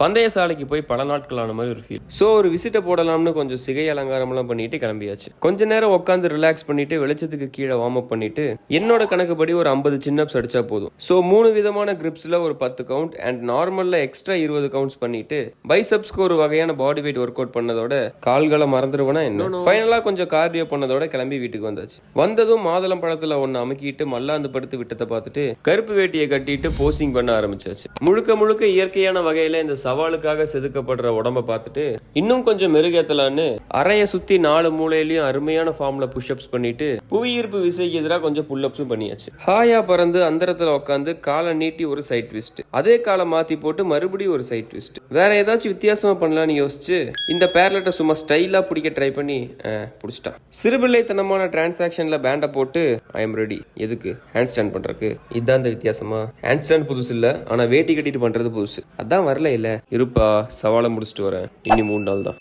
பந்தய சாலைக்கு போய் பல நாட்கள் ஆன மாதிரி ஒரு ஃபீல். ஸோ ஒரு விசிட்டை போடலாம்னு கொஞ்சம் சிகை அலங்காரம்லாம் பண்ணிட்டு கிளம்பியாச்சு. கொஞ்ச நேரம் உட்காந்து ரிலாக்ஸ் பண்ணிட்டு வெளிச்சத்துக்கு கீழே வார்ம் அப் பண்ணிட்டு என்னோட கணக்குப்படி ஒரு 50 சின்னப்ஸ் அடிச்சா போதும். ஸோ 3 விதமான கிரிப்ஸ்ல ஒரு 10 கவுண்ட் அண்ட் நார்மல்ல எக்ஸ்ட்ரா 20 கவுண்ட்ஸ் பண்ணிட்டு பைசப்ஸ்க்கு ஒரு வகையான பாடி வெயிட் ஒர்க் அவுட் பண்ணதோட கால்களை மறந்துடுவேனா என்ன. ஃபைனலா கொஞ்சம் கார்டியோ பண்ணதோட கிளம்பி வீட்டுக்கு வந்தாச்சு. வந்ததும் மாதுளம் பழத்துல ஒன்னு அமுக்கிட்டு மல்லாந்து படுத்து விட்டதை பார்த்துட்டு கருப்பு வேட்டியை கட்டிட்டு போசிங் பண்ண ஆரம்பிச்சாச்சு. முழுக்க முழுக்க இயற்கையான வகையில இந்த சவாலுக்காக செதுக்கப்படுற உடம்ப பார்த்துட்டு இன்னும் கொஞ்சம் மெருகேத்தலான்னு அறைய சுத்தி 4 மூலையிலயும் அருமையான ஃபார்ம்ல புஷ்அப்ஸ் பண்ணிட்டு புவியீர்ப்பு விசைக்கு எதிராக கொஞ்சம் புல்லப்ஸும் பண்ணியாச்சு. ஹாயா பறந்து அந்தரத்துல உட்காந்து காலை நீட்டி ஒரு சைட் ட்விஸ்ட், அதே காலை மாத்தி போட்டு மறுபடியும் ஒரு சைட் ட்விஸ்ட். வேற ஏதாச்சும் வித்தியாசமா பண்ணலாம்னு யோசிச்சு இந்த பேர்லெட்டை சும்மா ஸ்டைலா பிடிக்க ட்ரை பண்ணி பிடிச்சிட்டான். சிறுபிள்ளைத்தனமான டிரான்சாக்ஷன்ல பேண்டை போட்டு ஐ எம் ரெடி. எதுக்கு? ஹேண்ட் ஸ்டாண்ட் பண்றதுக்கு. இதுதான் இந்த வித்தியாசமா? ஹேண்ட் ஸ்டாண்ட் புதுசு இல்ல, ஆனா வேட்டி கட்டிட்டு பண்றது புதுசு. அதான் வரல இல்ல. இருப்பா, சவாலை முடிச்சுட்டு வரேன். இன்னி 3 நாள் தான்.